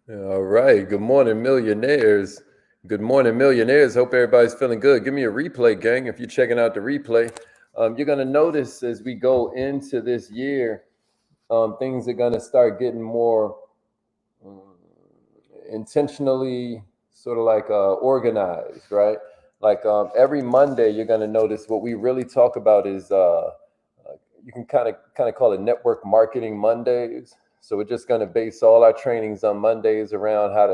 All right. Good morning, millionaires. Good morning, millionaires. Hope everybody's feeling good. Give me a replay, gang. If you're checking out the replay, you're going to notice as we go into this year, things are going to start getting more um, intentionally sort of like organized, right? Like every Monday, you're going to notice what we really talk about is you can kind of call it network marketing Mondays. So we're just going to base all our trainings on Mondays around how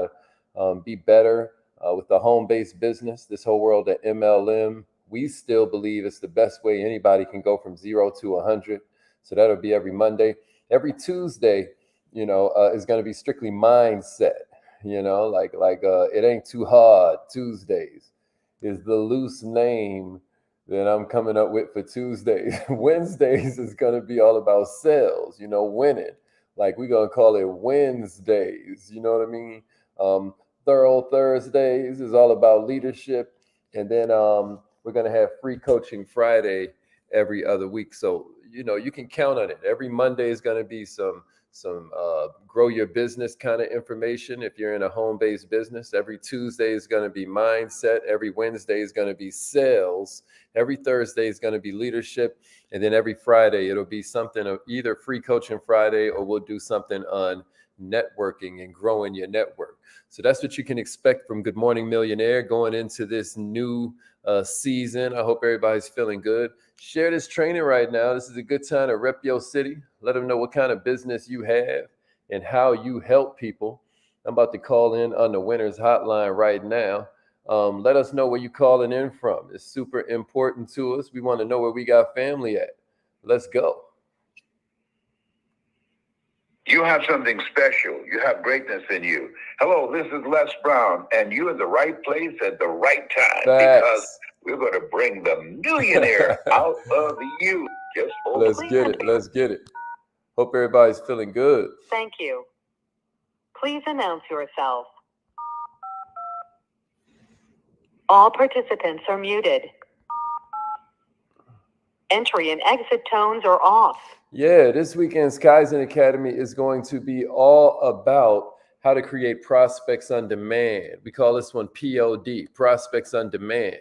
to be better with the home-based business. This whole world of MLM, we still believe it's the best way anybody can go from 0 to 100. So that'll be every Monday. Every Tuesday, is going to be strictly mindset. It ain't too hard. Tuesdays is the loose name that I'm coming up with for Tuesdays. Wednesdays is going to be all about sales, winning. Like we're going to call it Wednesdays, you know what I mean? Um, Thorough Thursdays is all about leadership. And then we're going to have free coaching Friday every other week. So, you can count on it. Every Monday is going to be some grow your business kind of information if you're in a home-based business. Every Tuesday is going to be mindset. Every Wednesday is going to be sales. Every Thursday is going to be leadership. And then every Friday, it'll be something of either free coaching Friday or we'll do something on networking and growing your network. So that's what you can expect from Good Morning Millionaire going into this new season. I hope everybody's feeling good. Share this training right now. This is a good time to rep your city. Let them know what kind of business you have and how you help people. I'm about to call in on the winner's hotline right now. Let us know where you're calling in from. It's super important to us. We want to know where we got family at. Let's go. You have something special. You have greatness in you. Hello, this is Les Brown, and you're in the right place at the right time. Facts. Because we're going to bring the millionaire out of you. Just hold Let's get it. Let's get it. Hope everybody's feeling good. Thank you. Please announce yourself. All participants are muted. Entry and exit tones are off. Yeah, this weekend's Kaizen Academy is going to be all about how to create prospects on demand. We call this one POD, Prospects on Demand.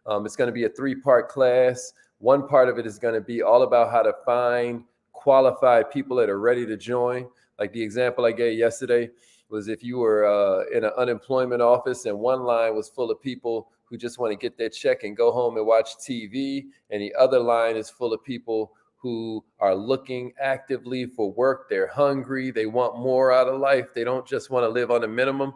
It's going to be a 3-part class. One part of it is going to be all about how to find qualified people that are ready to join. Like the example I gave yesterday was if you were in an unemployment office and one line was full of people who just want to get their check and go home and watch TV, and the other line is full of people who are looking actively for work. They're hungry. They want more out of life. They don't just want to live on a minimum.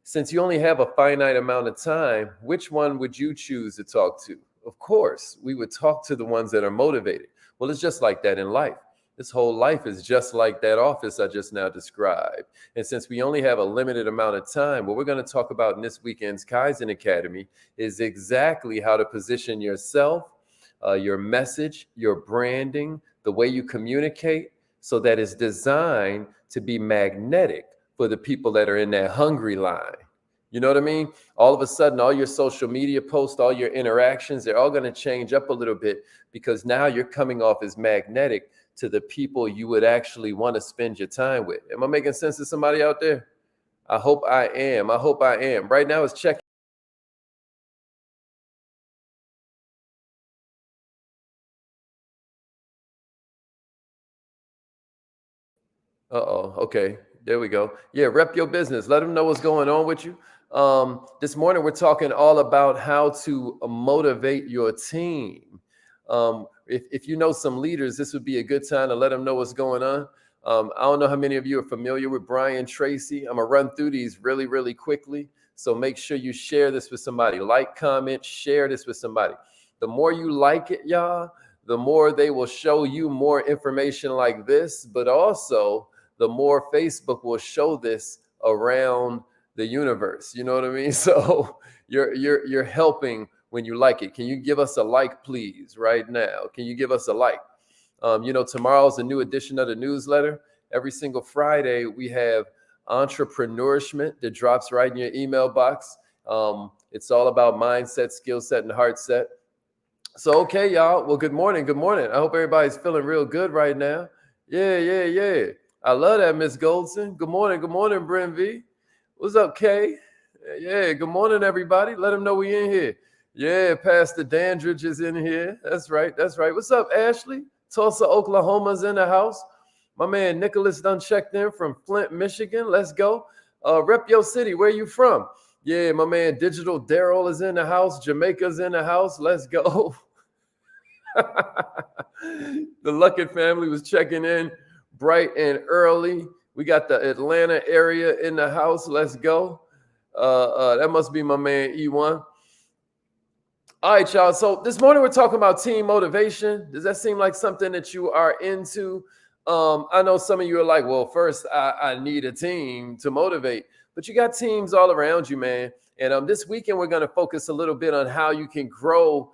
Since you only have a finite amount of time, which one would you choose to talk to? Of course, we would talk to the ones that are motivated. Well, it's just like that in life. This whole life is just like that office I just now described. And since we only have a limited amount of time, what we're going to talk about in this weekend's Kaizen Academy is exactly how to position yourself, your message, your branding, the way you communicate, so that it's designed to be magnetic for the people that are in that hungry line. You know what I mean? All of a sudden, all your social media posts, all your interactions, they're all going to change up a little bit because now you're coming off as magnetic to the people you would actually want to spend your time with. Am I making sense to somebody out there? I hope I am. I hope I am. Right now it's check. Uh-oh. Okay. There we go. Yeah, rep your business. Let them know what's going on with you. This morning, we're talking all about how to motivate your team. If you know some leaders, this would be a good time to let them know what's going on. I don't know how many of you are familiar with Brian Tracy. I'm going to run through these really, really quickly. So make sure you share this with somebody. Like, comment, share this with somebody. The more you like it, y'all, the more they will show you more information like this, but also the more Facebook will show this around the universe. You know what I mean? So you're helping when you like it. Can you give us a like, please, right now? Can you give us a like? Tomorrow's a new edition of the newsletter. Every single Friday, we have entrepreneurship that drops right in your email box. It's all about mindset, skill set, and heart set. So, okay, y'all. Well, good morning. Good morning. I hope everybody's feeling real good right now. Yeah. I love that, Miss Goldson. Good morning. Good morning, Brent V. What's up, Kay? Yeah, good morning, everybody. Let them know we in here. Yeah, Pastor Dandridge is in here. That's right. That's right. What's up, Ashley? Tulsa, Oklahoma's in the house. My man Nicholas done checked in from Flint, Michigan. Let's go. Rep your city. Where you from? Yeah, my man Digital Daryl is in the house. Jamaica's in the house. Let's go. The Luckett family was checking in bright and early. We got the Atlanta area in the house. Let's go. That must be my man E1. All right, y'all. So this morning we're talking about team motivation. Does that seem like something that you are into? I know some of you are like, well, first I need a team to motivate, but you got teams all around you, man. And this weekend we're going to focus a little bit on how you can grow,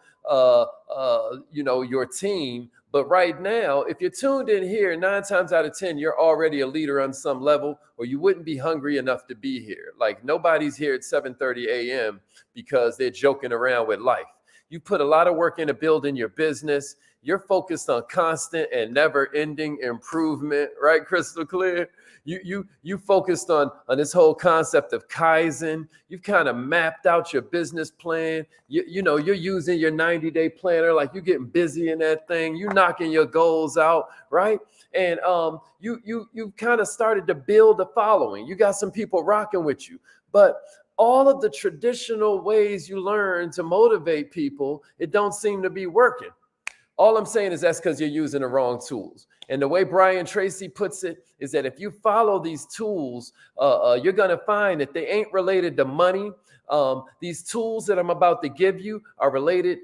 your team. But right now, if you're tuned in here, 9 times out of 10, you're already a leader on some level, or you wouldn't be hungry enough to be here. Like nobody's here at 7:30 a.m. because they're joking around with life. You put a lot of work into building your business. You're focused on constant and never-ending improvement, right? Crystal clear. You focused on this whole concept of Kaizen. You've kind of mapped out your business plan. You're using your 90-day planner, like you're getting busy in that thing. You're knocking your goals out, right? And you kind of started to build a following. You got some people rocking with you, but all of the traditional ways you learn to motivate people, it don't seem to be working. All I'm saying is that's because you're using the wrong tools. And the way Brian Tracy puts it is that if you follow these tools, you're going to find that they ain't related to money. These tools that I'm about to give you are related,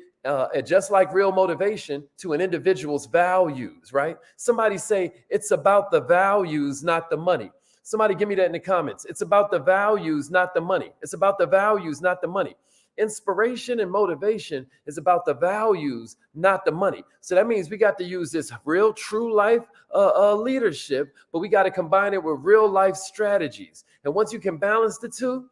just like real motivation, to an individual's values, right? Somebody say it's about the values, not the money. Somebody give me that in the comments. It's about the values, not the money. It's about the values, not the money. Inspiration and motivation is about the values, not the money. So that means we got to use this real true life leadership, but we got to combine it with real life strategies. And once you can balance the two,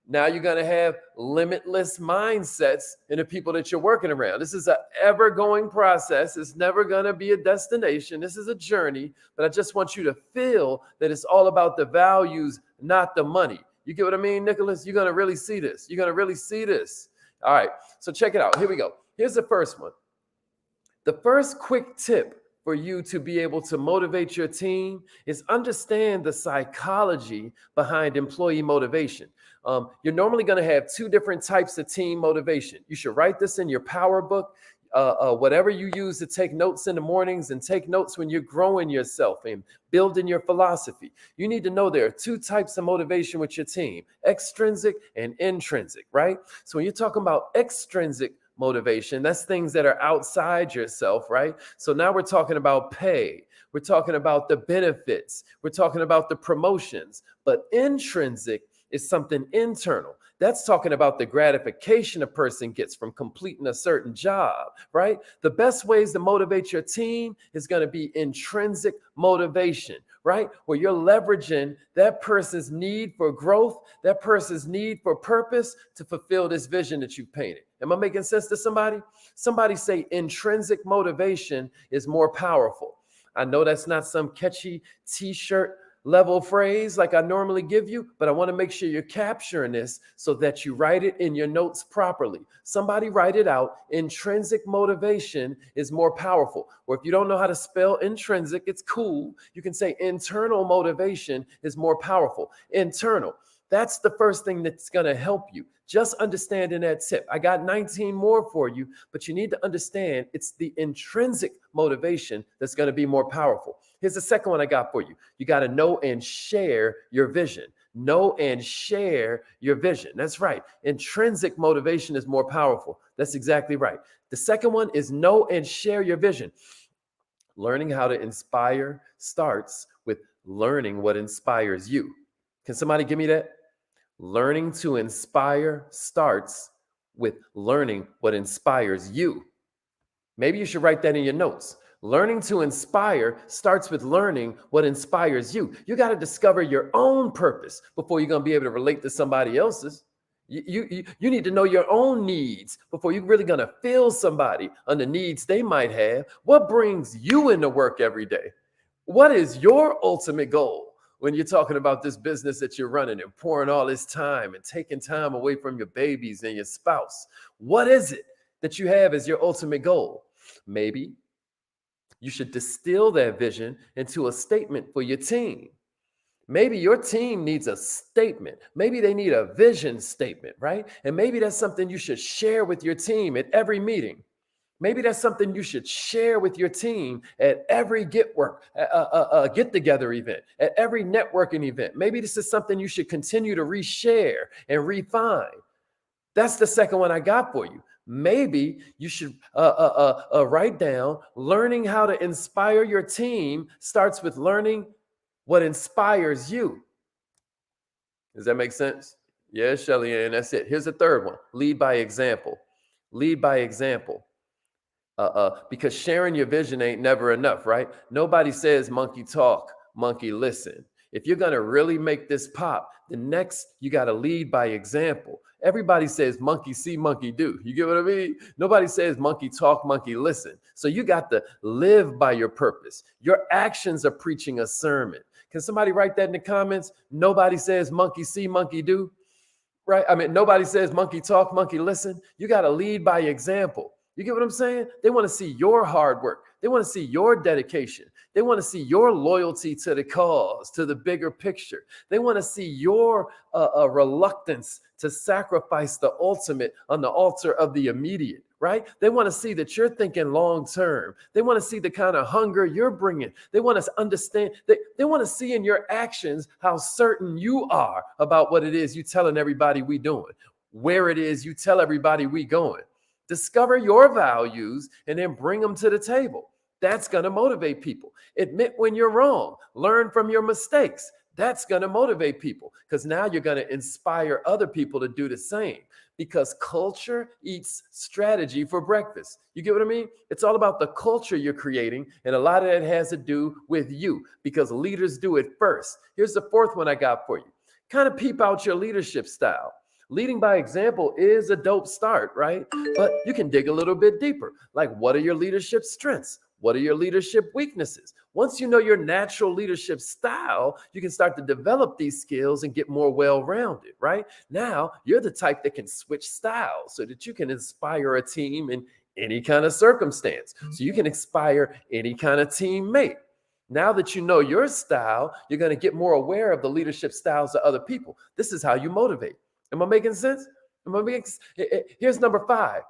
now you're going to have limitless mindsets in the people that you're working around. This is an ever-going process. It's never going to be a destination. This is a journey, but I just want you to feel that it's all about the values, not the money. You get what I mean, Nicholas? You're going to really see this. You're going to really see this. All right, so check it out. Here we go. Here's the first one. The first quick tip for you to be able to motivate your team is understand the psychology behind employee motivation. You're normally going to have 2 different types of team motivation. You should write this in your power book. Whatever you use to take notes in the mornings and take notes when you're growing yourself and building your philosophy. You need to know there are 2 types of motivation with your team, extrinsic and intrinsic, right? So when you're talking about extrinsic motivation, that's things that are outside yourself, right? So now we're talking about pay. We're talking about the benefits. We're talking about the promotions. But intrinsic is something internal. That's talking about the gratification a person gets from completing a certain job, right? The best ways to motivate your team is going to be intrinsic motivation, right? Where you're leveraging that person's need for growth, that person's need for purpose to fulfill this vision that you've painted. Am I making sense to somebody? Somebody say intrinsic motivation is more powerful. I know that's not some catchy t-shirt level phrase like I normally give you, but I want to make sure you're capturing this so that you write it in your notes properly. Somebody write it out. Intrinsic motivation is more powerful. Or if you don't know how to spell intrinsic, it's cool. You can say internal motivation is more powerful. Internal. That's the first thing that's going to help you. Just understanding that tip. I got 19 more for you, but you need to understand it's the intrinsic motivation that's going to be more powerful. Here's the second one I got for you. You got to know and share your vision. Know and share your vision. That's right. Intrinsic motivation is more powerful. That's exactly right. The second one is know and share your vision. Learning how to inspire starts with learning what inspires you. Can somebody give me that? Learning to inspire starts with learning what inspires you. Maybe you should write that in your notes. Learning to inspire starts with learning what inspires you. You got to discover your own purpose before you're going to be able to relate to somebody else's. You need to know your own needs before you're really going to feel somebody on the needs they might have. What brings you into work every day? What is your ultimate goal? when you're talking about this business that you're running and pouring all this time and taking time away from your babies and your spouse? What is it that you have as your ultimate goal? Maybe you should distill that vision into a statement for your team. Maybe your team needs a statement. Maybe they need a vision statement, right? And maybe that's something you should share with your team at every meeting. Maybe that's something you should share with your team at every get together event, at every networking event. Maybe this is something you should continue to reshare and refine. That's the second one I got for you. Maybe you should write down learning how to inspire your team starts with learning what inspires you. Does that make sense? Yeah, Shelly, and that's it. Here's the third one. Lead by example. Lead by example. Because sharing your vision ain't never enough, right? Nobody says monkey talk, monkey listen. If you're going to really make this pop, the next you got to lead by example. Everybody says monkey see, monkey do. You get what I mean? Nobody says monkey talk, monkey listen. So you got to live by your purpose. Your actions are preaching a sermon. Can somebody write that in the comments? Nobody says monkey see, monkey do, right? I mean, nobody says monkey talk, monkey listen. You got to lead by example. You get what I'm saying? They want to see your hard work. They want to see your dedication. They want to see your loyalty to the cause, to the bigger picture. They want to see your reluctance to sacrifice the ultimate on the altar of the immediate, right? They want to see that you're thinking long term. They want to see the kind of hunger you're bringing. They want to understand. They want to see in your actions how certain you are about what it is you telling everybody we doing, where it is you tell everybody we going. Discover your values and then bring them to the table. That's going to motivate people. Admit when you're wrong. Learn from your mistakes. That's going to motivate people because now you're going to inspire other people to do the same because culture eats strategy for breakfast. You get what I mean? It's all about the culture you're creating. And a lot of that has to do with you because leaders do it first. Here's the fourth one I got for you. Kind of peep out your leadership style. Leading by example is a dope start, right? But you can dig a little bit deeper. Like, what are your leadership strengths? What are your leadership weaknesses? Once you know your natural leadership style, you can start to develop these skills and get more well-rounded, right? Now, you're the type that can switch styles so that you can inspire a team in any kind of circumstance. So you can inspire any kind of teammate. Now that you know your style, you're going to get more aware of the leadership styles of other people. This is how you motivate. Am I making sense? Here's number 5.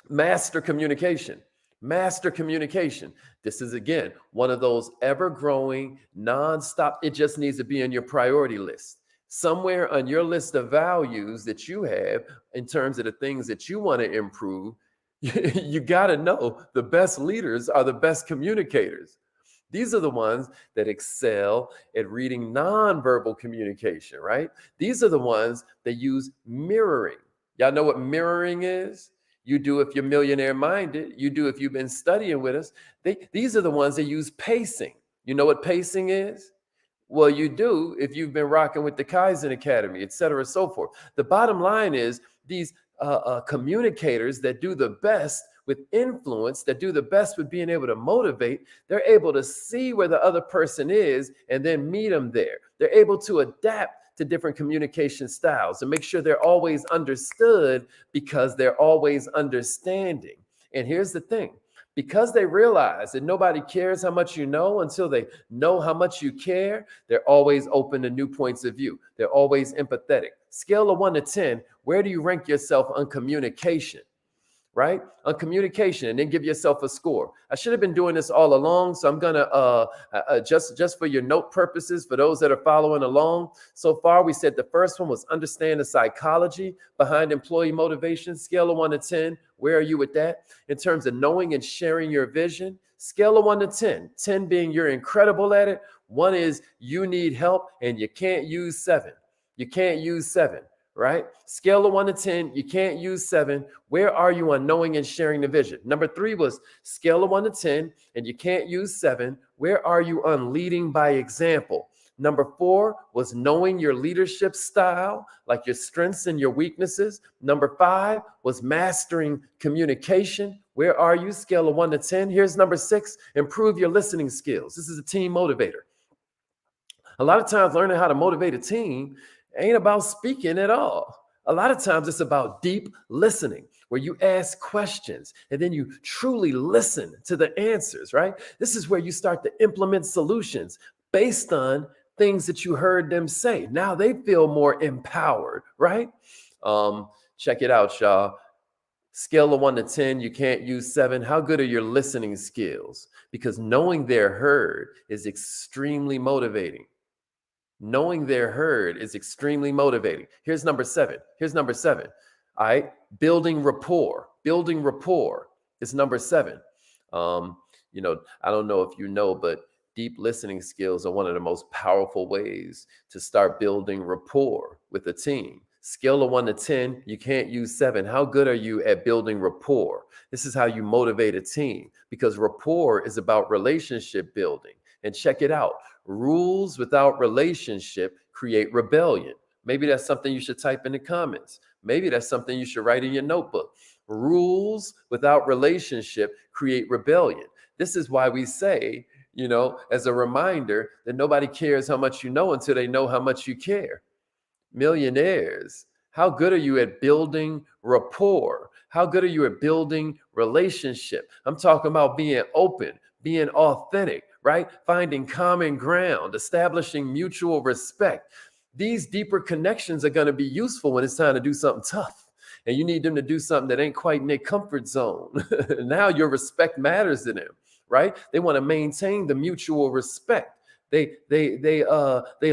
Master communication. Master communication. This is, again, one of those ever-growing, nonstop. It just needs to be in your priority list. Somewhere on your list of values that you have in terms of the things that you want to improve, you got to know the best leaders are the best communicators. These are the ones that excel at reading nonverbal communication, right? These are the ones that use mirroring. Y'all know what mirroring is? You do if you're millionaire minded. You do if you've been studying with us. These are the ones that use pacing. You know what pacing is? Well, you do if you've been rocking with the Kaizen Academy, et cetera, so forth. The bottom line is these communicators that do the best with influence, that do the best with being able to motivate, they're able to see where the other person is and then meet them there. They're able to adapt to different communication styles and make sure they're always understood because they're always understanding. And here's the thing. Because they realize that nobody cares how much you know until they know how much you care, they're always open to new points of view. They're always empathetic. Scale of 1 to 10, where do you rank yourself on communication? Right? On communication, and then give yourself a score. I should have been doing this all along, so I'm gonna just for your note purposes, for those that are following along. So far, we said the first one was understand the psychology behind employee motivation. Scale of 1 to 10. Where are you with that? In terms of knowing and sharing your vision, scale of 1 to 10. 10 being you're incredible at it. 1 is you need help and you can't use 7. You can't use 7. Right? Scale of 1 to 10, you can't use 7. Where are you on knowing and sharing the vision? Number 3 was scale of 1 to 10, and you can't use 7. Where are you on leading by example? Number 4 was knowing your leadership style, like your strengths and your weaknesses. Number 5 was mastering communication. Where are you? Scale of 1 to 10. Here's number 6, improve your listening skills. This is a team motivator. A lot of times, learning how to motivate a team ain't about speaking at all. A lot of times, it's about deep listening, where you ask questions and then you truly listen to the answers, right? This is where you start to implement solutions based on things that you heard them say. Now they feel more empowered, right? Check it out, y'all. Scale of 1 to 10, you can't use 7. How good are your listening skills? Because knowing they're heard is extremely motivating. Knowing they're heard is extremely motivating. Here's number 7. All right. Building rapport. Building rapport is number 7. Um, I don't know if you know, but deep listening skills are one of the most powerful ways to start building rapport with a team. Scale of 1 to 10, you can't use 7. How good are you at building rapport? This is how you motivate a team, because rapport is about relationship building. And check it out. Rules without relationship create rebellion. Maybe that's something you should type in the comments. Maybe that's something you should write in your notebook. Rules without relationship create rebellion. This is why we say, as a reminder, that nobody cares how much you know until they know how much you care. Millionaires, how good are you at building rapport? How good are you at building relationship? I'm talking about being open, being authentic, right? Finding common ground, establishing mutual respect. These deeper connections are going to be useful when it's time to do something tough. And you need them to do something that ain't quite in their comfort zone. Now your respect matters to them, right? They want to maintain the mutual respect. They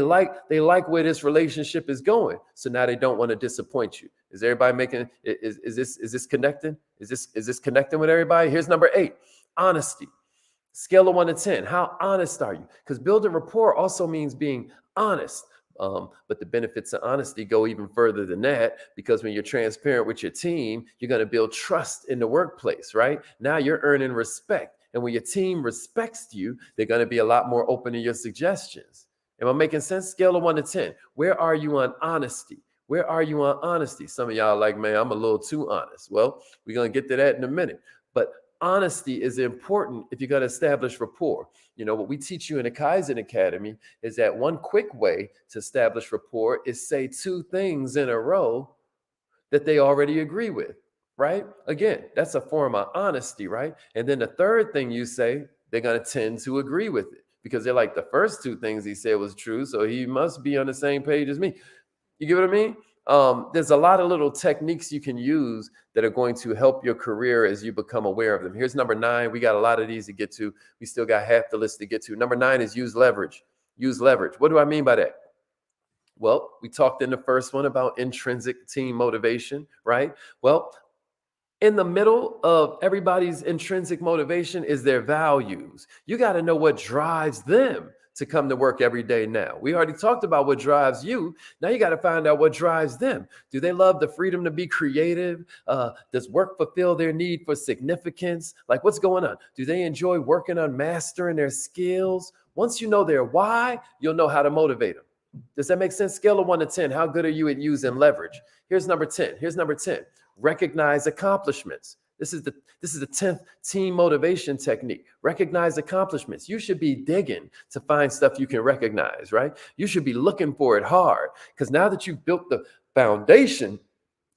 like where this relationship is going. So now they don't want to disappoint you. Is everybody making is this connecting? Is this connecting with everybody? Here's number 8. Honesty. Scale of 1 to 10. How honest are you? Because building rapport also means being honest. But the benefits of honesty go even further than that, because when you're transparent with your team, you're going to build trust in the workplace, right? Now you're earning respect. And when your team respects you, they're going to be a lot more open to your suggestions. Am I making sense? Scale of 1 to 10. Where are you on honesty? Where are you on honesty? Some of y'all are like, man, I'm a little too honest. Well, we're going to get to that in a minute. But honesty is important if you're going to establish rapport. What we teach you in the Kaizen Academy is that one quick way to establish rapport is say 2 things in a row that they already agree with, right? Again, that's a form of honesty, right? And then the third thing you say, they're going to tend to agree with it, because they're like, the first 2 things he said was true, so he must be on the same page as me. You get what I mean? There's a lot of little techniques you can use that are going to help your career as you become aware of them. Here's number 9. We got a lot of these to get to. We still got half the list to get to. Number 9 is use leverage. Use leverage. What do I mean by that? Well, we talked in the first one about intrinsic team motivation, right? Well, in the middle of everybody's intrinsic motivation is their values. You got to know what drives them to come to work every day now. We already talked about what drives you. Now you got to find out what drives them. Do they love the freedom to be creative? Does work fulfill their need for significance? Like, what's going on? Do they enjoy working on mastering their skills? Once you know their why, you'll know how to motivate them. Does that make sense? Scale of 1 to 10. How good are you at using leverage? Here's number 10. Recognize accomplishments. This is the 10th team motivation technique. Recognize accomplishments. You should be digging to find stuff you can recognize, right? You should be looking for it hard, because now that you've built the foundation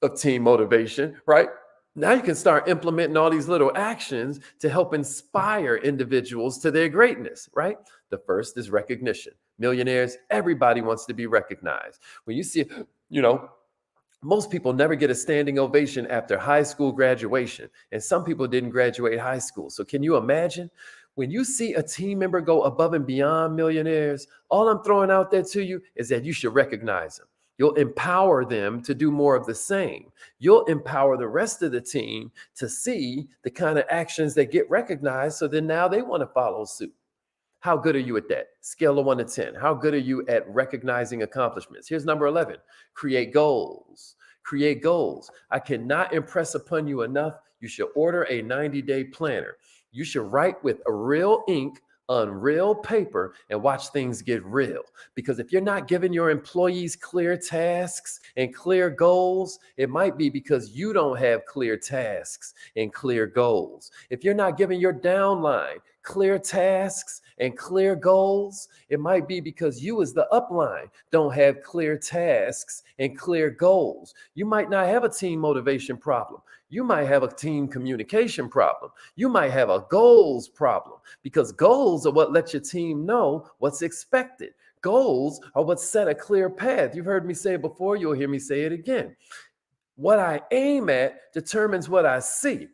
of team motivation, right? Now you can start implementing all these little actions to help inspire individuals to their greatness, right? The first is recognition. Millionaires, everybody wants to be recognized. When you see, most people never get a standing ovation after high school graduation, and some people didn't graduate high school. So can you imagine when you see a team member go above and beyond, millionaires? All I'm throwing out there to you is that you should recognize them. You'll empower them to do more of the same. You'll empower the rest of the team to see the kind of actions that get recognized, so then now they want to follow suit. How good are you at that? Scale of 1 to 10. How good are you at recognizing accomplishments? Here's number 11. Create goals. Create goals. I cannot impress upon you enough. You should order a 90-day planner. You should write with a real ink on real paper and watch things get real. Because if you're not giving your employees clear tasks and clear goals, it might be because you don't have clear tasks and clear goals. If you're not giving your downline clear tasks and clear goals? It might be because you as the upline don't have clear tasks and clear goals. You might not have a team motivation problem. You might have a team communication problem. You might have a goals problem, because goals are what let your team know what's expected. Goals are what set a clear path. You've heard me say it before. You'll hear me say it again. What I aim at determines what I see.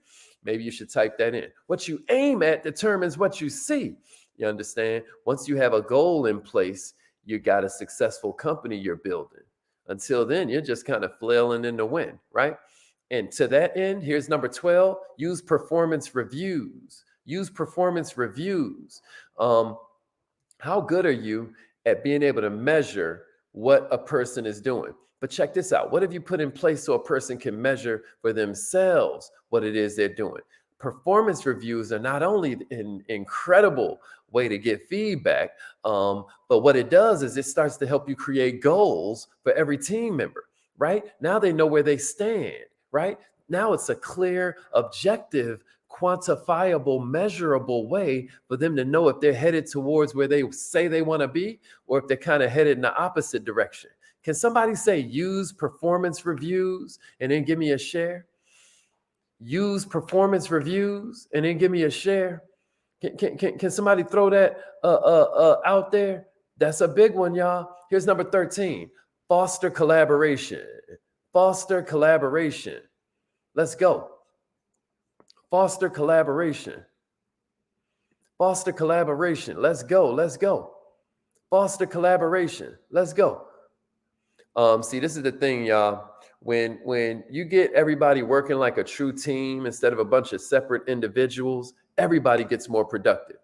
Maybe you should type that in. What you aim at determines what you see. You understand? Once you have a goal in place, you got a successful company you're building. Until then, you're just kind of flailing in the wind, right? And to that end, here's number 12, use performance reviews. Use performance reviews. How good are you at being able to measure what a person is doing? But check this out. What have you put in place so a person can measure for themselves what it is they're doing? Performance reviews are not only an incredible way to get feedback, but what it does is it starts to help you create goals for every team member, right? Now they know where they stand, right? Now it's a clear, objective, quantifiable, measurable way for them to know if they're headed towards where they say they want to be, or if they're kind of headed in the opposite direction. Can somebody say use performance reviews and then give me a share? Use performance reviews and then give me a share. Can somebody throw that out there? That's a big one, y'all. Here's number 13. Foster collaboration. Foster collaboration. Let's go. Foster collaboration. Foster collaboration. Let's go. Let's go. Foster collaboration. Let's go. See, this is the thing, y'all. When you get everybody working like a true team instead of a bunch of separate individuals, everybody gets more productive.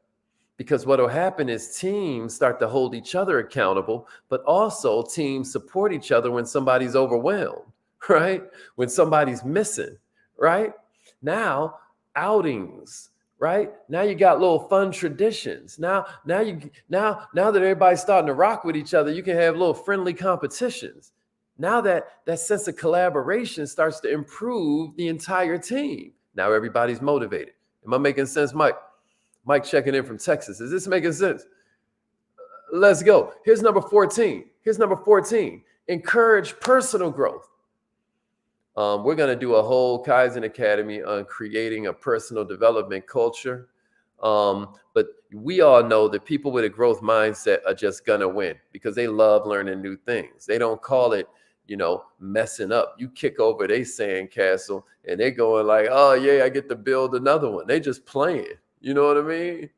Because what will happen is teams start to hold each other accountable, but also teams support each other when somebody's overwhelmed, right? When somebody's missing, right? Now, outings, right? Now you got little fun traditions. Now that everybody's starting to rock with each other, you can have little friendly competitions. Now that sense of collaboration starts to improve the entire team. Now everybody's motivated. Am I making sense, Mike? Mike checking in from Texas. Is this making sense? Let's go. Here's number 14. Encourage personal growth. We're going to do a whole Kaizen Academy on creating a personal development culture. But we all know that people with a growth mindset are just going to win because they love learning new things. They don't call it, messing up. You kick over their sandcastle and they're going like, oh, yeah, I get to build another one. They just playing. You know what I mean?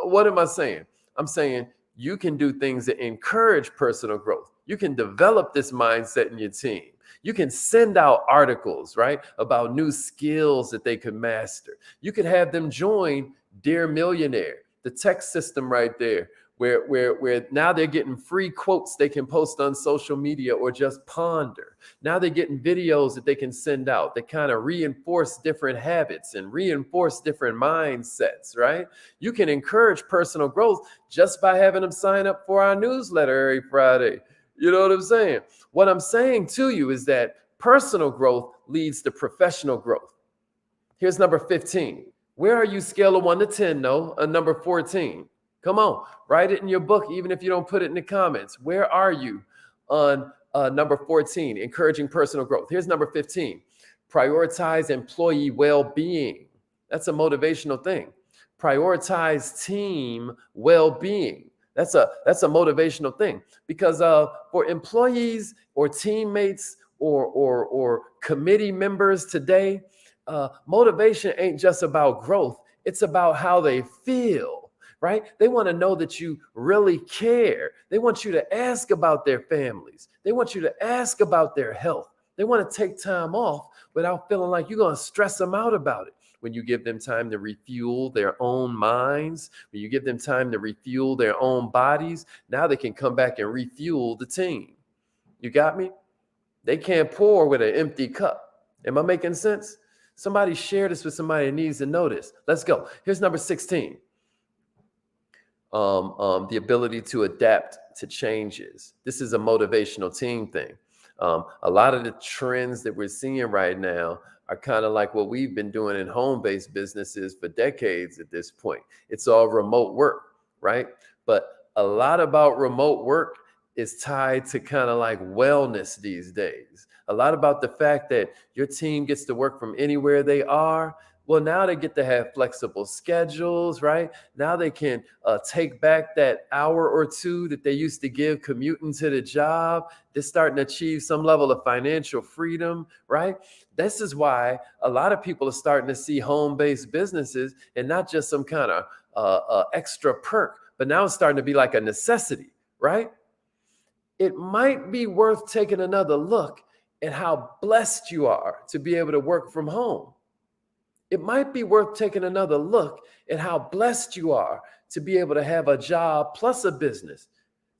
What am I saying? I'm saying you can do things that encourage personal growth. You can develop this mindset in your team. You can send out articles, right, about new skills that they could master. You could have them join Dear Millionaire, the text system right there, where now they're getting free quotes they can post on social media or just ponder. Now they're getting videos that they can send out that kind of reinforce different habits and reinforce different mindsets, right? You can encourage personal growth just by having them sign up for our newsletter every Friday. You know what I'm saying? What I'm saying to you is that personal growth leads to professional growth. Here's number 15. Where are you scale of 1 to 10, no? Number 14. Come on, write it in your book, even if you don't put it in the comments. Where are you on number 14, encouraging personal growth? Here's number 15. Prioritize employee well-being. That's a motivational thing. Prioritize team well-being. That's a motivational thing, because for employees or teammates or committee members today, motivation ain't just about growth. It's about how they feel, right? They want to know that you really care. They want you to ask about their families. They want you to ask about their health. They want to take time off without feeling like you're going to stress them out about it. When you give them time to refuel their own minds, when you give them time to refuel their own bodies, now they can come back and refuel the team. You got me? They can't pour with an empty cup. Am I making sense? Somebody share this with somebody that needs to know this. Let's go. Here's number 16. The ability to adapt to changes. This is a motivational team thing. A lot of the trends that we're seeing right now are kind of like what we've been doing in home-based businesses for decades at this point. It's all remote work, right? But a lot about remote work is tied to kind of like wellness these days. A lot about the fact that your team gets to work from anywhere they are. Well, now they get to have flexible schedules, right? Now they can take back that hour or two that they used to give commuting to the job. They're starting to achieve some level of financial freedom, right? This is why a lot of people are starting to see home-based businesses and not just some kind of extra perk, but now it's starting to be like a necessity, right? It might be worth taking another look at how blessed you are to be able to work from home. It might be worth taking another look at how blessed you are to be able to have a job plus a business.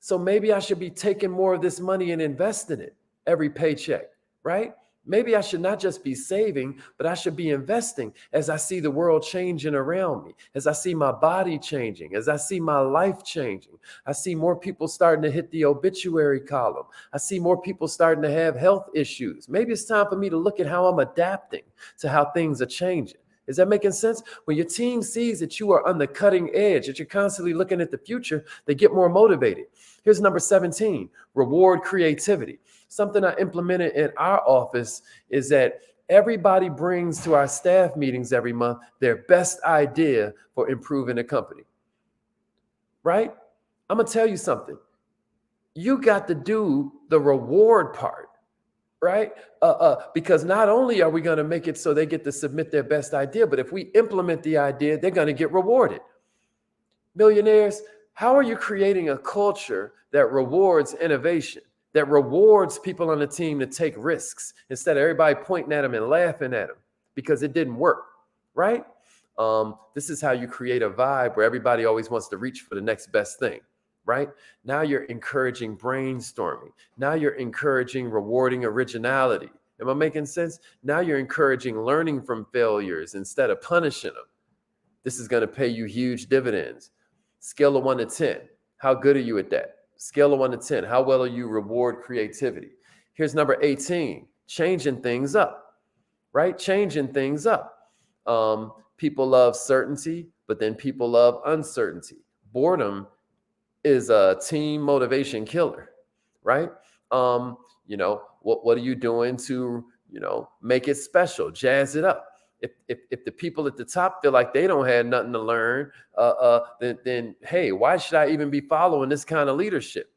So maybe I should be taking more of this money and investing it every paycheck, right? Maybe I should not just be saving, but I should be investing as I see the world changing around me, as I see my body changing, as I see my life changing. I see more people starting to hit the obituary column. I see more people starting to have health issues. Maybe it's time for me to look at how I'm adapting to how things are changing. Is that making sense? When your team sees that you are on the cutting edge, that you're constantly looking at the future, they get more motivated. Here's number 17, reward creativity. Something I implemented in our office is that everybody brings to our staff meetings every month their best idea for improving the company, right? I'm going to tell you something. You got to do the reward part, right? Because not only are we going to make it so they get to submit their best idea, but if we implement the idea, they're going to get rewarded. Millionaires, how are you creating a culture that rewards innovation, that rewards people on the team to take risks instead of everybody pointing at them and laughing at them because it didn't work, right? This is how you create a vibe where everybody always wants to reach for the next best thing, right? Now you're encouraging brainstorming. Now you're encouraging rewarding originality. Am I making sense? Now you're encouraging learning from failures instead of punishing them. This is going to pay you huge dividends. Scale of 1 to 10. How good are you at that? Scale of 1 to 10. How well are you reward creativity? Here's number 18, changing things up, right? Changing things up. People love certainty, but then people love uncertainty. Boredom is a team motivation killer, right? What are you doing to, make it special, jazz it up? If the people at the top feel like they don't have nothing to learn, then hey, why should I even be following this kind of leadership?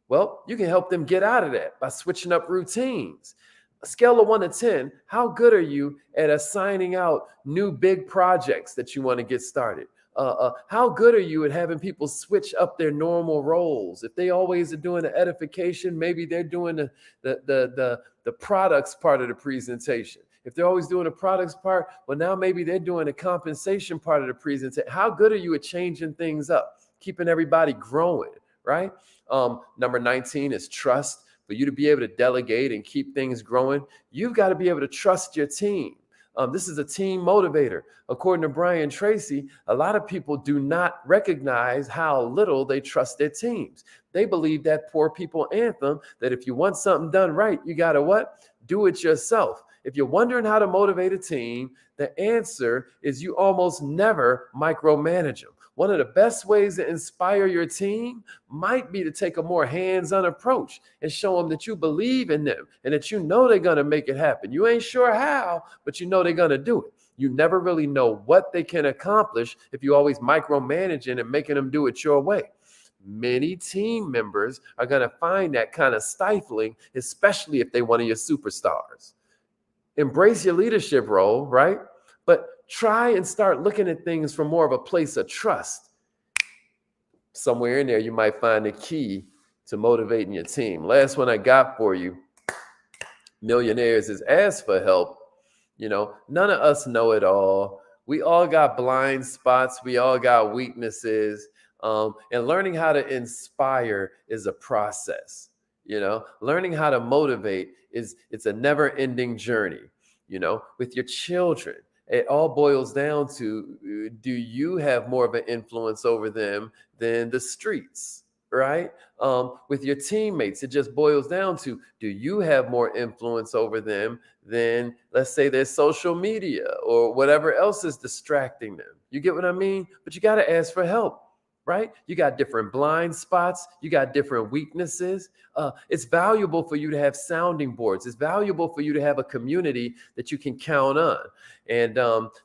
Well, you can help them get out of that by switching up routines. A scale of 1 to 10, how good are you at assigning out new big projects that you want to get started? How good are you at having people switch up their normal roles? If they always are doing the edification, maybe they're doing the products part of the presentation. If they're always doing the products part, well, now maybe they're doing the compensation part of the presentation. How good are you at changing things up, keeping everybody growing, right? Number 19 is trust. For you to be able to delegate and keep things growing, you've got to be able to trust your team. This is a team motivator. According to Brian Tracy, a lot of people do not recognize how little they trust their teams. They believe that poor people anthem that if you want something done right, you got to what? Do it yourself. If you're wondering how to motivate a team, the answer is you almost never micromanage them. One of the best ways to inspire your team might be to take a more hands-on approach and show them that you believe in them and that you know they're going to make it happen. You ain't sure how, but you know they're going to do it. You never really know what they can accomplish if you always micromanaging and making them do it your way. Many team members are going to find that kind of stifling, especially if they're one of your superstars. Embrace your leadership role, right? But try and start looking at things from more of a place of trust. Somewhere in there, you might find the key to motivating your team. Last one I got for you, millionaires, is ask for help. None of us know it all. We all got blind spots. We all got weaknesses. And learning how to inspire is a process. Learning how to motivate it's a never-ending journey. With your children, it all boils down to, do you have more of an influence over them than the streets, right? With your teammates, it just boils down to, do you have more influence over them than, let's say, their social media or whatever else is distracting them? You get what I mean? But you got to ask for help, right? You got different blind spots, you got different weaknesses. It's valuable for you to have sounding boards. It's valuable for you to have a community that you can count on. And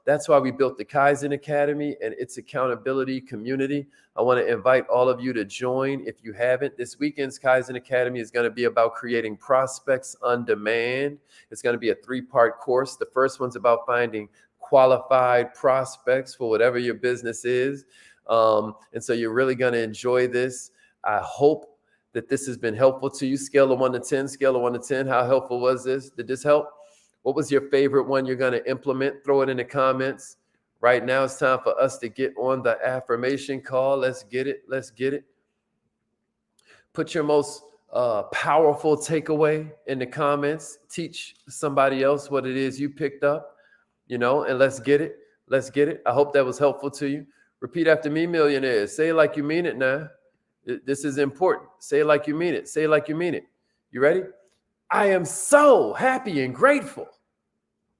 that's why we built the Kaizen Academy and its accountability community. I want to invite all of you to join if you haven't. This weekend's Kaizen Academy is going to be about creating prospects on demand. It's going to be a 3-part course. The first one's about finding qualified prospects for whatever your business is. And so you're really going to enjoy this. I hope that this has been helpful to you. Scale of 1 to 10, scale of 1 to 10. How helpful was this? Did this help? What was your favorite one you're going to implement? Throw it in the comments. Right now, it's time for us to get on the affirmation call. Let's get it. Let's get it. Put your most powerful takeaway in the comments. Teach somebody else what it is you picked up, and let's get it. Let's get it. I hope that was helpful to you. Repeat after me, millionaires. Say it like you mean it now. This is important. Say it like you mean it. Say it like you mean it. You ready? I am so happy and grateful